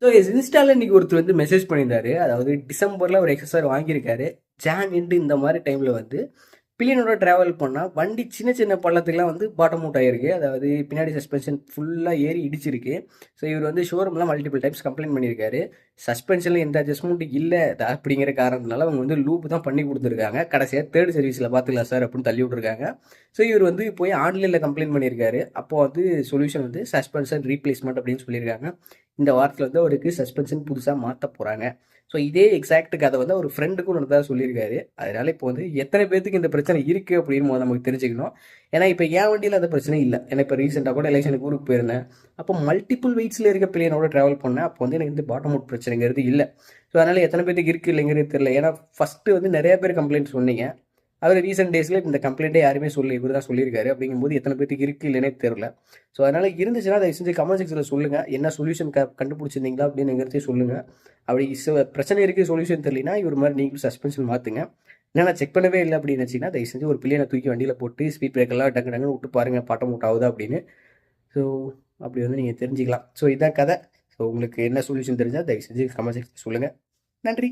So இன்ஸ்டால இன்னைக்கு ஒருத்தர் வந்து மெசேஜ் பண்ணியிருந்தாரு. அதாவது டிசம்பர்ல ஒரு எக்ஸ்எஸ்ஆர் வாங்கியிருக்காரு. ஜான் எண்டு இந்த மாதிரி டைம்ல வந்து பில்லியனோட டிராவல் பண்ணால் வண்டி சின்ன சின்ன பள்ளத்துக்குலாம் வந்து பாட்டம் அவுட் ஆகிருக்கு. அதாவது பின்னாடி சஸ்பென்ஷன் ஃபுல்லாக ஏறி இடிச்சிருக்கு. ஸோ இவர் வந்து ஷோரூம்லாம் மல்டிபிள் டைம்ஸ் கம்ப்ளைண்ட் பண்ணியிருக்காரு. சஸ்பென்ஷனில் எந்த அட்ஜஸ்ட்மெண்ட்டும் இல்லை அப்படிங்கிற காரணத்தினால அவங்க வந்து லூப் தான் பண்ணி கொடுத்துருக்காங்க. கடைசியாக தேர்ட் சர்வீஸில் பார்த்துக்கலாம் சார் அப்படின்னு தள்ளி விட்ருக்காங்க. ஸோ இவர் வந்து போய் ஆன்லைனில் கம்ப்ளைண்ட் பண்ணியிருக்காரு. அப்போ வந்து சொல்யூஷன் வந்து சஸ்பென்ஷன் ரீப்ளேஸ்மெண்ட் அப்படின்னு சொல்லியிருக்காங்க. இந்த வாரத்தில் வந்து அவருக்கு சஸ்பென்ஷன் புதுசாக மாற்ற போகிறாங்க. ஸோ இதே எக்ஸாக்ட் கதை வந்து அவர் ஃப்ரெண்டுக்கும் நடந்ததாக சொல்லியிருக்காரு. அதனால இப்போ வந்து எத்தனை பேருக்கு இந்த பிரச்சனை இருக்குது அப்படின்னு நமக்கு தெரிஞ்சுக்கணும். ஏன்னா இப்போ என் வண்டியில் அந்த பிரச்சனை இல்லை. ஏன்னா இப்போ ரீசெண்டாக கூட எலெக்ஷனுக்கு ஊருக்கு போயிருந்தேன். அப்போ மல்டிபிள் வெயிட்ஸில் இருக்க பிள்ளைனோட ட்ராவல் பண்ணேன். அப்போ வந்து எனக்கு இந்த பாட்டம் அவுட் பிரச்சனைங்கிறது இல்லை. ஸோ அதனால் எத்தனை பேருக்கு இருக்குது இல்லைங்கிறது தெரியல. ஏன்னா ஃபஸ்ட்டு வந்து நிறைய பேர் கம்ப்ளைண்ட் சொன்னீங்க. அவர் ரீசெண்ட் டேஸில் இந்த கம்ப்ளைண்ட்டே யாருமே சொல்லி இவர் தான் சொல்லியிருக்காரு. அப்படிங்கும்போது எத்தனை பேருக்கு இருக்குது இல்லைன்னே தெரில. ஸோ அதனால் இருந்துச்சுன்னா அதை செஞ்சு கமெண்ட் செக்ஷனில் சொல்லுங்கள். என்ன சொல்யூஷன் கண்டுபிடிச்சிருந்தீங்களா அப்படிங்கிறதையும் சொல்லுங்கள். அப்படி பிரச்சனை இருக்குது சொல்யூஷன் தெரியலனா இவர் மாதிரி நீங்களும் சஸ்பென்ஷன் மாற்றுங்க. ஏன்னா செக் பண்ணவே இல்லை அப்படின்னு நினச்சிங்கன்னா தயவு செஞ்சு ஒரு பிள்ளையை தூக்கி வண்டியில் போட்டு ஸ்பீட் பிரேக்கெல்லாம் டக்கு டக்குன்னு விட்டு பாருங்கள் பாட்டம் அவுட் ஆகுதா அப்படின்னு. ஸோ அப்படி வந்து நீங்கள் தெரிஞ்சுக்கலாம். ஸோ இதான் கதை. ஸோ உங்களுக்கு என்ன சொல்யூஷன் தெரிஞ்சால் தயவு செஞ்சு கமெண்ட் செக்ஷன் சொல்லுங்கள். நன்றி.